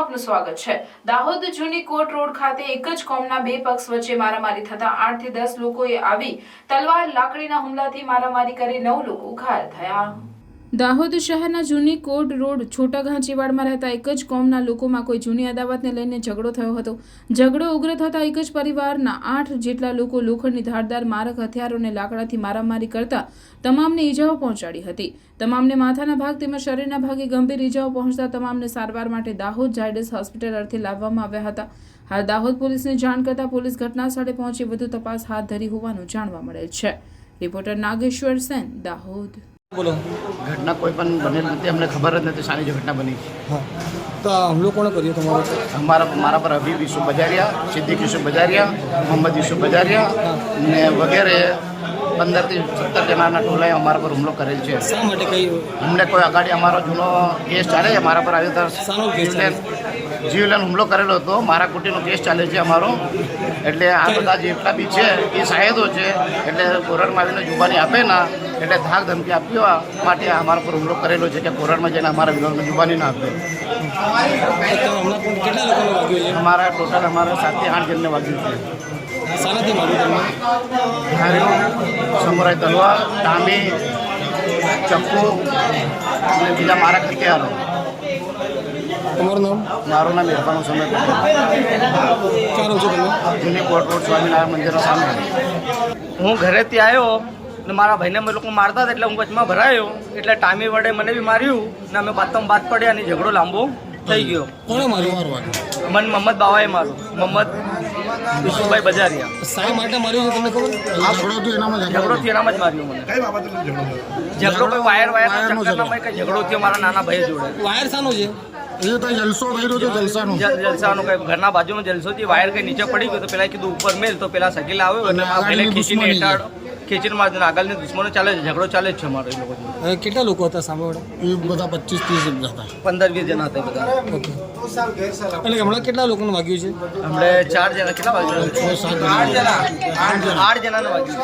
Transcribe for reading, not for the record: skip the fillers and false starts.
આપનું સ્વાગત છે। દાહોદ જૂની કોટ રોડ ખાતે એક જ કોમના બે પક્ષ વચ્ચે મારામારી થતા 8 થી 10 લોકોએ આવી તલવાર લાકડીના હુમલાથી મારામારી કરી 9 લોકો ઘાયલ થયા। દાહોદ શહેરના જૂની કોટ રોડ છોટા ઘાંચીવાડમાં રહેતા એક જ કોમના લોકોમાં કોઈ જૂની અદાવતને લઈને ઝઘડો થયો હતો। ઝઘડો ઉગ્ર થતા એક જ પરિવારના 8 જેટલા લોકો લોખંડની ધારદાર મારક હથિયારોને લાકડાથી મારામારી કરતા તમામને ઈજાઓ પહોંચાડી હતી। તમામને માથાના ભાગ તેમજ શરીરના ભાગે ગંભીર ઈજાઓ પહોંચતા તમામને સારવાર માટે દાહોદ ઝાયડસ હોસ્પિટલ અર્થે લાવવામાં આવ્યા હતા। હાલ દાહોદ પોલીસને જાણ કરતા પોલીસ ઘટના સ્થળે પહોંચી વધુ તપાસ હાથ ધરી હોવાનું જાણવા મળેલ છે। રિપોર્ટર નાગેશ્વર સેન, દાહોદ। बोलो घटना कोई पण बनेल नहीं, हमने खबर ज नहीं सारी जो घटना बनी। हाँ तो हम लोग कोने करिए तुम्हारा हमारा पर अभी यूसुफ बजारिया, सिद्दीक यूसुफ बजारिया, मोहम्मद यूसुफ बजारिया ने वगैरह 15 થી 17 જણાના ટોલાએ અમારા પર હુમલો કરેલ છે। શા માટે કઈ અમને કોઈ અગાડી અમારો જૂનો કેસ ચાલે છે, અમારા પર આવ્યો તો શાનો કેસ ચાલે? જીવલેણ હુમલો કરેલો હતો। મારા કુટીનો કેસ ચાલે છે અમારો। એટલે આ બધા જેટલા બી છે એ સાહેદો છે, એટલે કોરડમાં આવીને જુબાની આપે ના એટલે ધાક ધમકી આપવા માટે અમારા પર હુમલો કરેલો છે કે કોરડમાં જઈને અમારા વિરોધમાં જુબાની ના આપે। હમણાં કેટલા લોકોને વાગ્યું છે? અમારા ટોટલ અમારા 7 થી 8 જણને વાગ્યું છે। શાનાથી માર્યું તમને? ધાર્યો, સમુરાઈ તલવાર, ટામી, ચપ્પુ અને બીજા મારા હથિયારો। તમારું નામ? મારું નામ ઇરફાન સમય ક્યાં રહો છો તમે? જૂની કોટ રોડ સ્વામિનારાયણ મંદિરના સામે। હું ઘરેથી આવ્યો ને મારા ભાઈને અમે લોકો મારતા હતા એટલે હું વચમાં ભરાયો એટલે ટામી વડે મને બી માર્યું ને અમે બાતમ બાત પડ્યા અને ઝઘડો લાંબો થઈ ગયો। કોણે માર્યું? મન મોહમ્મદ બાવાએ મારું, મોહમ્મદ યુસુફભાઈ બજારિયા। શા માટે માર્યું છે તમને ખબર? ઝઘડોથી એનામાં જ માર્યું મને। ઝઘડો કોઈ વાયરના ચક્કરમાં કઈ ઝઘડો થયો મારા નાના ભાઈ જોડે। વાયર શાનો છે? જલસો થઈ રહ્યો છે, જલસાનો જલસાનો કઈ ઘરના બાજુમાં જલસો થી વાયર કઈ નીચે પડી ગયો તો પેલા કીધું ઉપર મેલ તો પેલા સકીલા આવ્યો એટલે પેલે ખીચીને હેઠળ ખેંચીને મારજો। આગળની દુશ્મનો ચાલે છે, ઝઘડો ચાલે જ છે અમારો એ લોકો જોડે। કેટલા લોકો હતા સામે વાળા? એ બધા 25-30 હતા, 15-20 જણા હતા બધા। ઓકે એટલે હમણાં કેટલા લોકોને વાગ્યું છે? હમણે 4 જણા કેટલા વાગ્યા? 8 જણાને વાગ્યું।